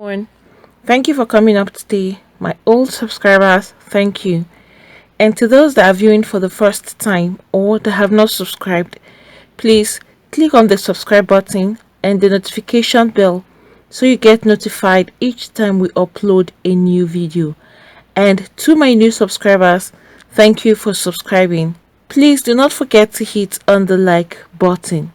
One, thank you for coming up today. My old subscribers, thank you. And to those that are viewing for the first time or that have not subscribed, please click on the subscribe button and the notification bell so you get notified each time we upload a new video. And to my new subscribers, thank you for subscribing. Please do not forget to hit on the like button.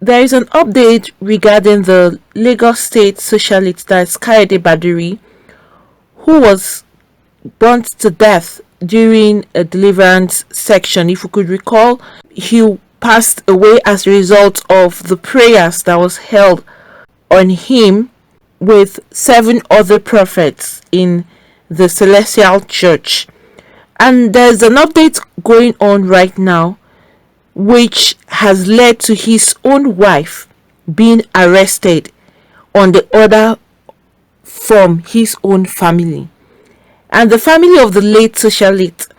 There is an update regarding the Lagos State socialite, that's Kayode'S, who was burnt to death during a deliverance section. If you could recall, he passed away as a result of the prayers that was held on him with 7 other prophets in the Celestial Church. And there's an update going on right now which has led to his own wife being arrested on the order from his own family. And the family of the late socialite,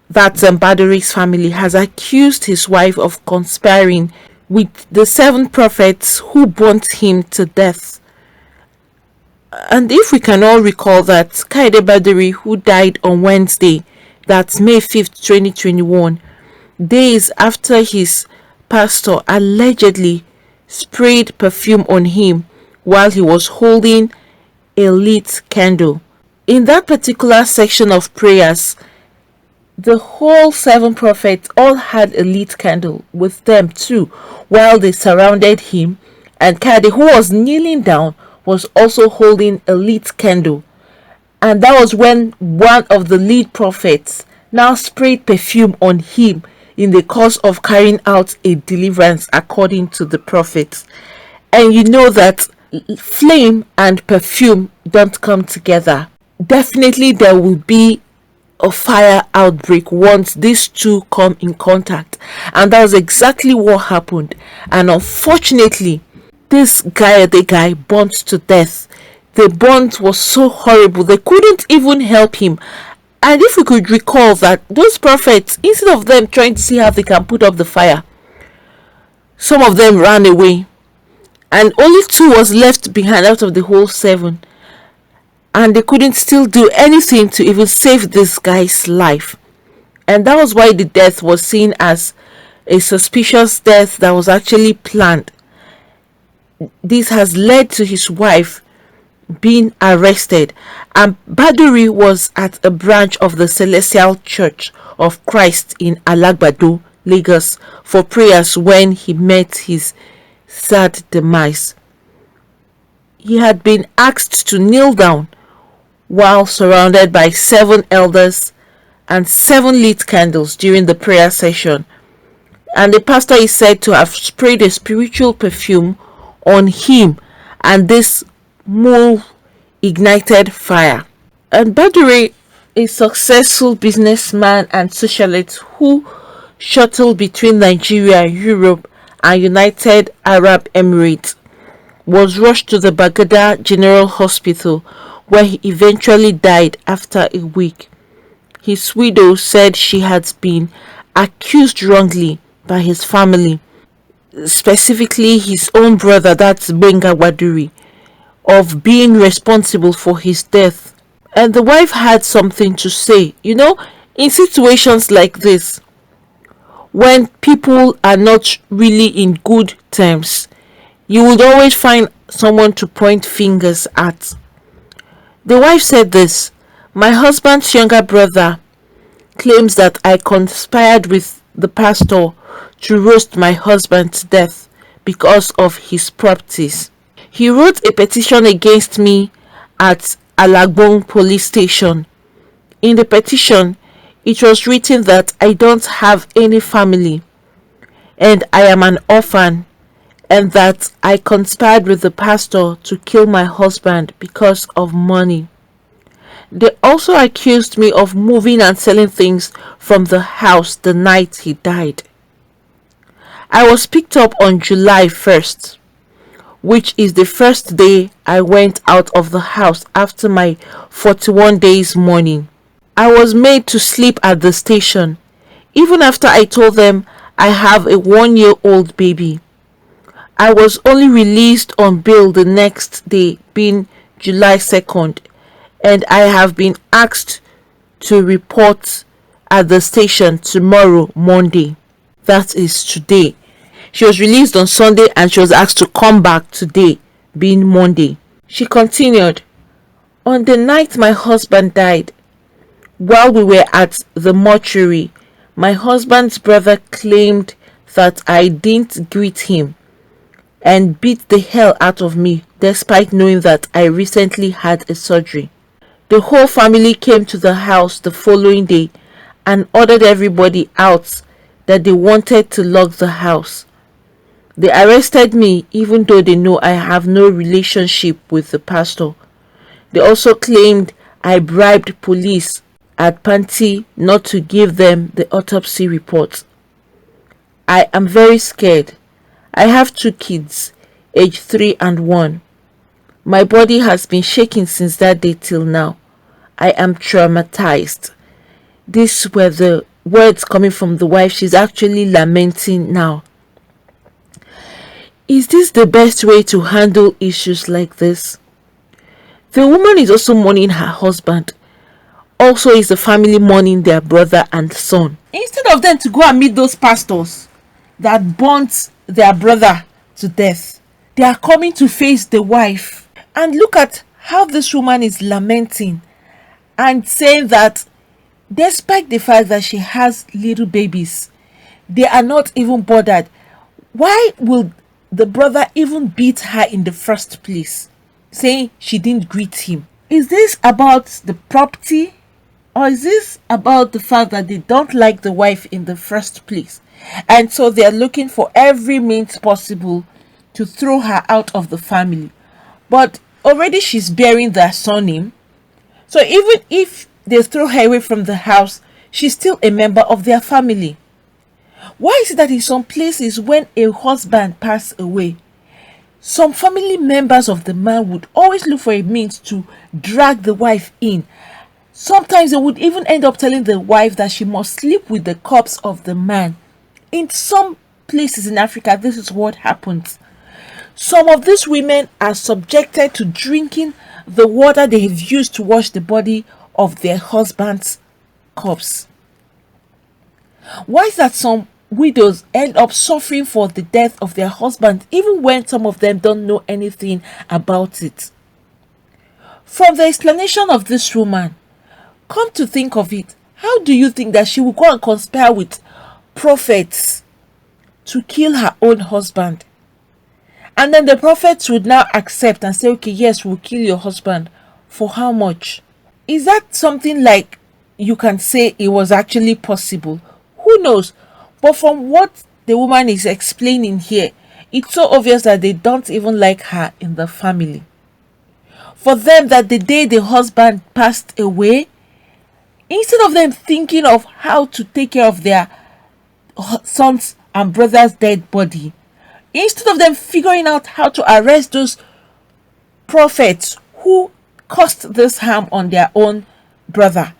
that's Kayode'S family, has accused his wife of conspiring with the 7 prophets who burnt him to death. And if we can all recall that Kayode'S, who died on Wednesday, that's May 5th, 2021, days after his pastor allegedly sprayed perfume on him while he was holding a lit candle. In that particular section of prayers, the whole 7 prophets all had a lit candle with them too, while they surrounded him, and Kayode'S, who was kneeling down, was also holding a lit candle. And that was when one of the lead prophets now sprayed perfume on him in the course of carrying out a deliverance according to the prophets. And you know that flame and perfume don't come together. Definitely there will be a fire outbreak once these two come in contact, and that was exactly what happened. And unfortunately, this guy burnt to death. The burnt was so horrible they couldn't even help him. And if we could recall that those prophets, instead of them trying to see how they can put up the fire, some of them ran away, and only 2 was left behind out of the whole 7, and they couldn't still do anything to even save this guy's life. And that was why the death was seen as a suspicious death that was actually planned. This has led to his wife being arrested, and Kayode'S was at a branch of the Celestial Church of Christ in Alagbado, Lagos, for prayers when he met his sad demise. He had been asked to kneel down while surrounded by 7 elders and 7 lit candles during the prayer session, and the pastor is said to have sprayed a spiritual perfume on him, and this move ignited fire. And Kayode'S, a successful businessman and socialite who shuttled between Nigeria, Europe, and United Arab Emirates, was rushed to the Baghdad General Hospital, where he eventually died after a week. His widow said she had been accused wrongly by his family, specifically his own brother, that's Kayode'S, of being responsible for his death. And the wife had something to say. In situations like this, when people are not really in good terms, you would always find someone to point fingers at. The wife said this: "My husband's younger brother claims that I conspired with the pastor to roast my husband to death because of his properties. He wrote a petition against me at Alagbon police station. In the petition, it was written that I don't have any family and I am an orphan, and that I conspired with the pastor to kill my husband because of money. They also accused me of moving and selling things from the house the night he died. I was picked up on July 1st. Which is the first day I went out of the house after my 41 days mourning. I was made to sleep at the station, even after I told them I have a 1-year-old baby. I was only released on bail the next day, being July 2nd, and I have been asked to report at the station tomorrow, Monday. That is today. She was released on Sunday and she was asked to come back today, being Monday. She continued, on the night my husband died, while we were at the mortuary, my husband's brother claimed that I didn't greet him and beat the hell out of me despite knowing that I recently had a surgery. The whole family came to the house the following day and ordered everybody out that they wanted to lock the house. They arrested me even though they know I have no relationship with the pastor. They also claimed I bribed police at Panti not to give them the autopsy report. I am very scared. I have 2 kids, age 3 and 1. My body has been shaking since that day till now. I am traumatized. These were the words coming from the wife. She's actually lamenting now. Is this the best way to handle issues like this? The woman is also mourning her husband. Also is the family mourning their brother and son. Instead of them to go and meet those pastors that burnt their brother to death, they are coming to face the wife. And look at how this woman is lamenting and saying that despite the fact that she has little babies, they are not even bothered. Why will the brother even beat her in the first place, saying she didn't greet him? Is this about the property, or is this about the fact that they don't like the wife in the first place, and so they are looking for every means possible to throw her out of the family? But already she's bearing their surname, so even if they throw her away from the house, she's still a member of their family. Why is it that in some places when a husband passes away, some family members of the man would always look for a means to drag the wife in? Sometimes they would even end up telling the wife that she must sleep with the corpse of the man. In some places in Africa, this is what happens. Some of these women are subjected to drinking the water they have used to wash the body of their husband's corpse. Why is that some widows end up suffering for the death of their husband even when some of them don't know anything about it? From the explanation of this woman, come to think of it, how do you think that she will go and conspire with prophets to kill her own husband? And then the prophets would now accept and say, okay, yes, we'll kill your husband. For how much? Is that something like you can say it was actually possible? Who knows? But from what the woman is explaining here, it's so obvious that they don't even like her in the family. For them, that the day the husband passed away, instead of them thinking of how to take care of their sons and brother's dead body, instead of them figuring out how to arrest those prophets who caused this harm on their own brother,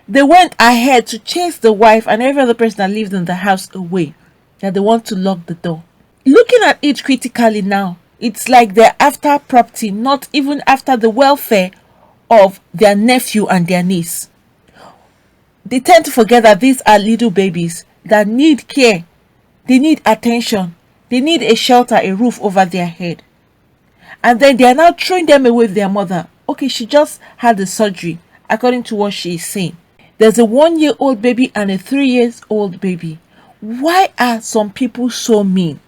they went ahead to chase the wife and every other person that lived in the house away, that they want to lock the door. Looking at it critically now, it's like they're after property, not even after the welfare of their nephew and their niece. They tend to forget that these are little babies that need care. They need attention. They need a shelter, a roof over their head. And then they are now throwing them away with their mother. Okay, she just had the surgery, according to what she is saying. There's a 1-year-old baby and a 3-year-old baby. Why are some people so mean?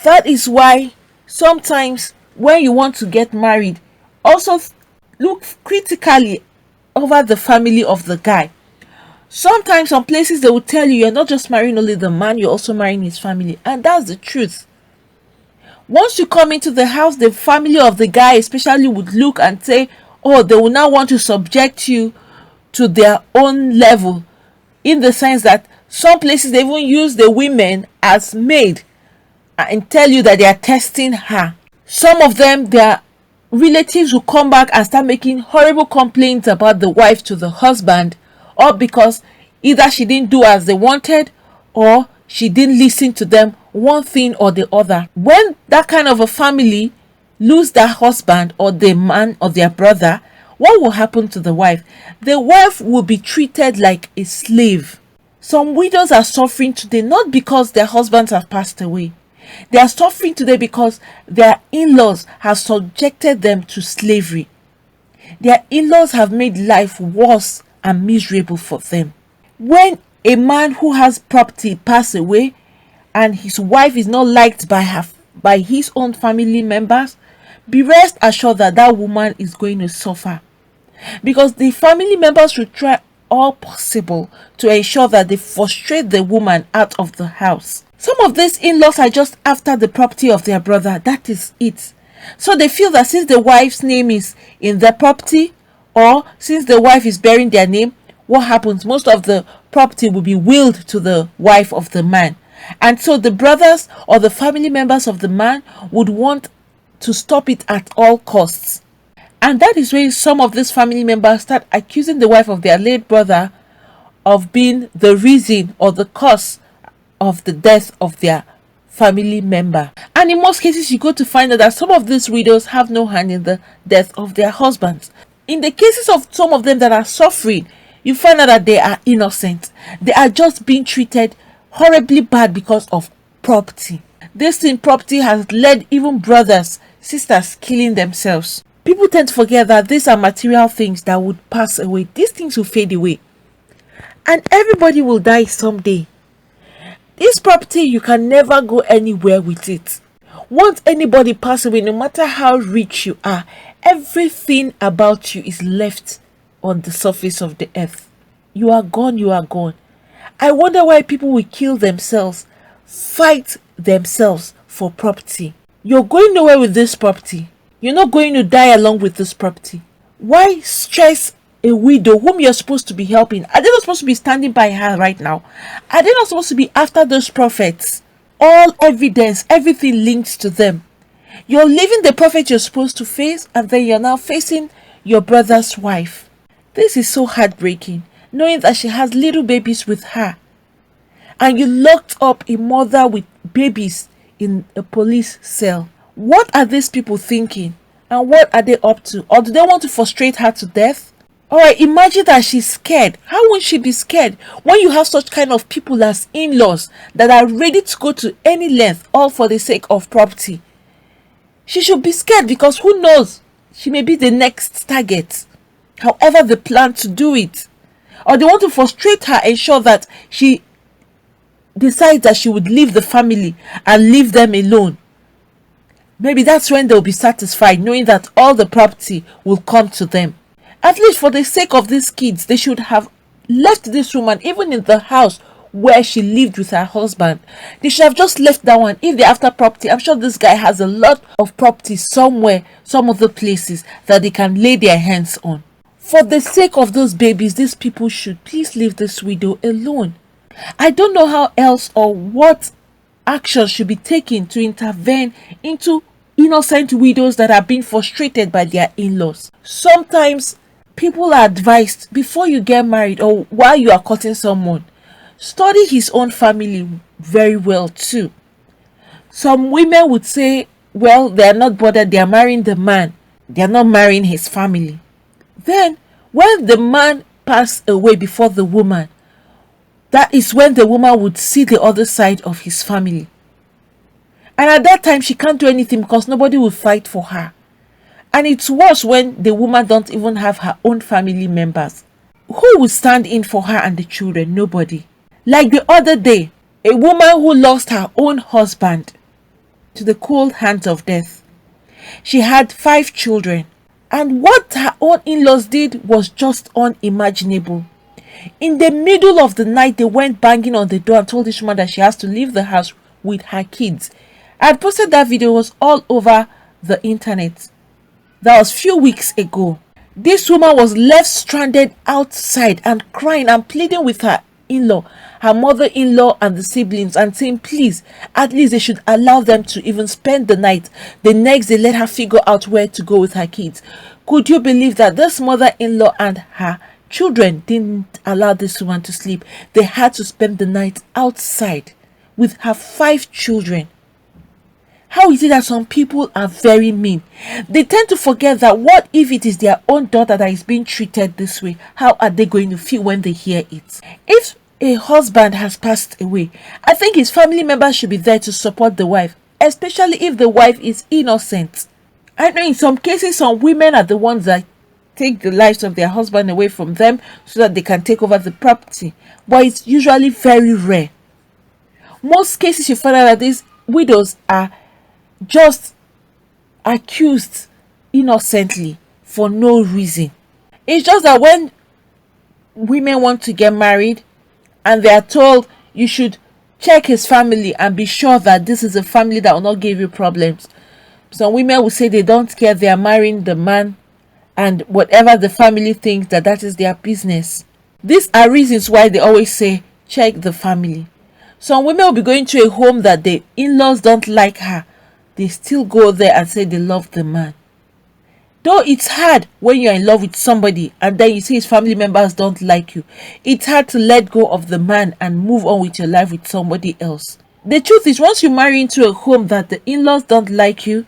That is why sometimes when you want to get married, also look critically over the family of the guy. Sometimes some places they will tell you you're not just marrying only the man, you're also marrying his family. And that's the truth. Once you come into the house, the family of the guy especially would look and say, oh, they will now want to subject you to their own level. In the sense that some places they even use the women as maid and tell you that they are testing her. Some of them, their relatives will come back and start making horrible complaints about the wife to the husband, or because either she didn't do as they wanted or she didn't listen to them one thing or the other. When that kind of a family lose their husband or the man or their brother, what will happen to the wife? The wife will be treated like a slave. Some widows are suffering today not because their husbands have passed away. They are suffering today because their in-laws have subjected them to slavery. Their in-laws have made life worse and miserable for them. When a man who has property pass away and his wife is not liked by his own family members, be rest assured that that woman is going to suffer, because the family members will try all possible to ensure that they frustrate the woman out of the house. Some of these in-laws are just after the property of their brother. That is it. So they feel that since the wife's name is in the property, or since the wife is bearing their name, what happens? Most of the property will be willed to the wife of the man. And so the brothers or the family members of the man would want to stop it at all costs. And that is when some of these family members start accusing the wife of their late brother of being the reason or the cause of the death of their family member. And in most cases, you go to find out that some of these widows have no hand in the death of their husbands. In the cases of some of them that are suffering, you find out that they are innocent. They are just being treated horribly bad because of property. This in property has led even brothers, sisters killing themselves. People tend to forget that these are material things that would pass away. These things will fade away. And everybody will die someday. This property, you can never go anywhere with it. Once anybody pass away, no matter how rich you are, everything about you is left on the surface of the earth. You are gone, you are gone. I wonder why people will kill themselves, fight themselves for property. You're going nowhere with this property. You're not going to die along with this property. Why stress a widow whom you're supposed to be helping? Are they not supposed to be standing by her right now? Are they not supposed to be after those prophets? All evidence, everything links to them. You're leaving the prophet you're supposed to face, and then you're now facing your brother's wife. This is so heartbreaking, knowing that she has little babies with her, and you locked up a mother with babies in a police cell. What are these people thinking? And what are they up to? Or do they want to frustrate her to death? Alright, imagine that she's scared. How would she be scared when you have such kind of people as in-laws that are ready to go to any length, all for the sake of property? She should be scared, because who knows? She may be the next target. However they plan to do it. Or they want to frustrate her, ensure that she decides that she would leave the family and leave them alone. Maybe that's when they'll be satisfied, knowing that all the property will come to them. At least for the sake of these kids, they should have left this woman even in the house where she lived with her husband. They should have just left that one. If they're after property, I'm sure this guy has a lot of property somewhere, some other places that they can lay their hands on. For the sake of those babies, these people should please leave this widow alone. I don't know how else or what action should be taken to intervene into innocent widows that are being frustrated by their in-laws. Sometimes people are advised, before you get married or while you are courting someone, study his own family very well too. Some women would say, well, they are not bothered, they are marrying the man, they are not marrying his family. Then when the man passed away before the woman, that is when the woman would see the other side of his family. And at that time, she can't do anything because nobody will fight for her. And it's worse when the woman don't even have her own family members. Who will stand in for her and the children? Nobody. Like the other day, a woman who lost her own husband to the cold hands of death. She had 5 children. And what her own in-laws did was just unimaginable. In the middle of the night, they went banging on the door and told this woman that she has to leave the house with her kids. I had posted that video, was all over the internet. That was a few weeks ago. This woman was left stranded outside and crying and pleading with her in-law, her mother-in-law and the siblings, and saying please, at least they should allow them to even spend the night. The next day, let her figure out where to go with her kids. Could you believe that this mother-in-law and her children didn't allow this woman to sleep? They had to spend the night outside with her 5 children. How is it that some people are very mean? They tend to forget that what if it is their own daughter that is being treated this way? How are they going to feel when they hear it? If a husband has passed away, I think his family members should be there to support the wife, especially if the wife is innocent. I know in some cases, some women are the ones that take the lives of their husband away from them so that they can take over the property, but it's usually very rare. Most cases you find out that these widows are just accused innocently for no reason. It's just that when women want to get married and they are told you should check his family and be sure that this is a family that will not give you problems, some women will say they don't care, they are marrying the man, and whatever the family thinks, that is their business. These are reasons why they always say check the family. Some women will be going to a home that the in-laws don't like her. They still go there and say they love the man. Though it's hard when you're in love with somebody and then you see his family members don't like you. It's hard to let go of the man and move on with your life with somebody else. The truth is, once you marry into a home that the in-laws don't like you,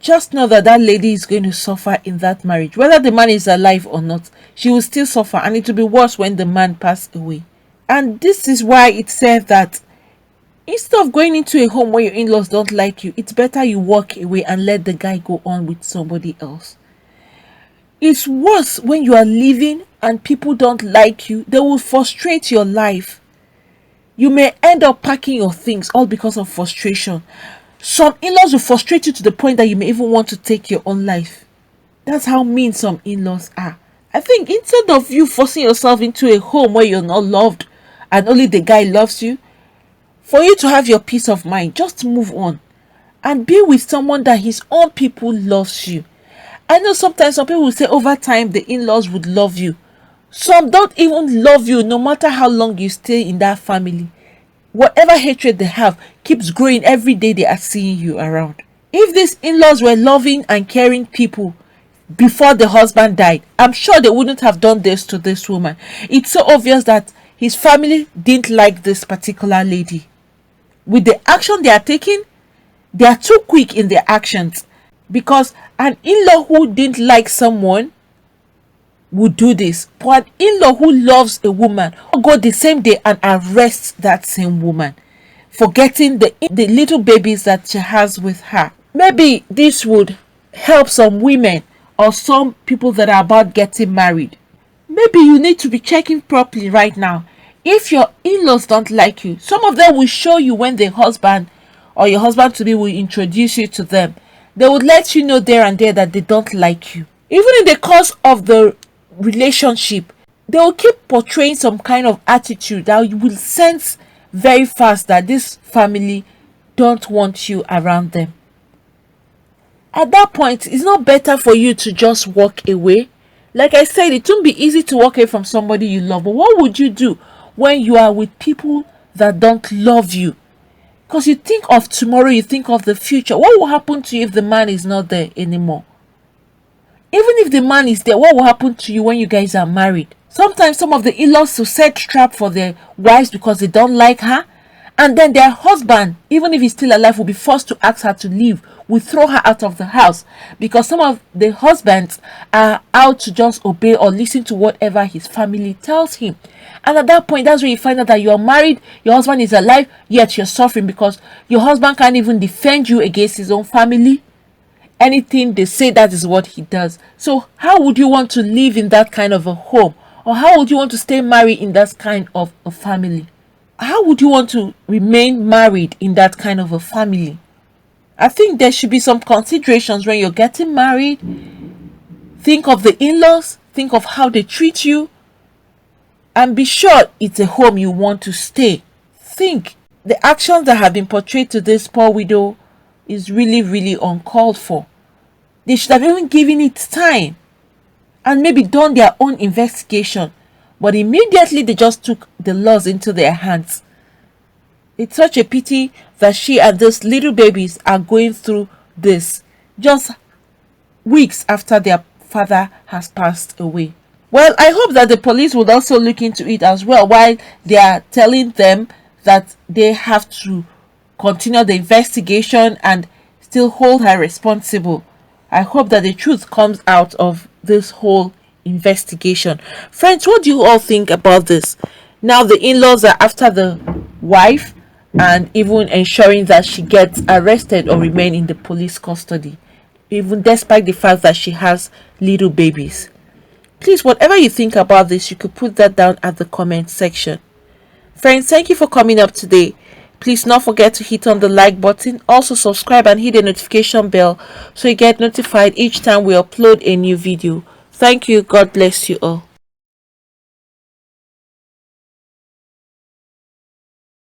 just know that that lady is going to suffer in that marriage. Whether the man is alive or not, she will still suffer, and it will be worse when the man passes away. And this is why it says that instead of going into a home where your in-laws don't like you, it's better you walk away and let the guy go on with somebody else. It's worse when you are living and people don't like you. They will frustrate your life. You may end up packing your things all because of frustration. Some in-laws will frustrate you to the point that you may even want to take your own life. That's how mean some in-laws are. I think instead of you forcing yourself into a home where you're not loved and only the guy loves you, for you to have your peace of mind, just move on and be with someone that his own people loves you. I know sometimes some people will say over time the in-laws would love you. Some don't even love you no matter how long you stay in that family. Whatever hatred they have keeps growing every day they are seeing you around. If these in-laws were loving and caring people before the husband died, I'm sure they wouldn't have done this to this woman. It's so obvious that his family didn't like this particular lady. With the action they are taking, they are too quick in their actions, because an in-law who didn't like someone would do this. But an in-law who loves a woman will go the same day and arrest that same woman for getting the little babies that she has with her. Maybe this would help some women or some people that are about getting married. Maybe you need to be checking properly right now. If your in-laws don't like you, some of them will show you when the husband or your husband to be will introduce you to them. They would let you know there and there that they don't like you. Even in the course of the relationship, they will keep portraying some kind of attitude that you will sense very fast that this family don't want you around them. At that point, it's not better for you to just walk away. Like I said, it won't be easy to walk away from somebody you love. But what would you do when you are with people that don't love you? Because you think of tomorrow, you think of the future. What will happen to you if the man is not there anymore? Even if the man is there, what will happen to you when you guys are married? Sometimes some of the in-laws will set trap for their wives because they don't like her. And then their husband, even if he's still alive, will be forced to ask her to leave, will throw her out of the house, because some of the husbands are out to just obey or listen to whatever his family tells him. And at that point, that's where you find out that you're married, your husband is alive, yet you're suffering because your husband can't even defend you against his own family. Anything they say, that is what he does. So how would you want to live in that kind of a home? Or how would you want to stay married in that kind of a family? How would you want to remain married in that kind of a family? I think there should be some considerations when you're getting married. Think of the in-laws, think of how they treat you, and be sure it's a home you want to stay. Think the actions that have been portrayed to this poor widow is really, really uncalled for. They should have even given it time and maybe done their own investigation. But immediately they just took the laws into their hands. It's such a pity that she and those little babies are going through this just weeks after their father has passed away. Well, I hope that the police would also look into it as well while they are telling them that they have to continue the investigation and still hold her responsible. I hope that the truth comes out of this whole investigation. Friends, what do you all think about this? Now the in-laws are after the wife and even ensuring that she gets arrested or remain in the police custody, even despite the fact that she has little babies. Please, whatever you think about this, you could put that down at the comment section. Friends, thank you for coming up today. Please not forget to hit on the like button. Also subscribe and hit the notification bell so you get notified each time we upload a new video. Thank you. God bless you all.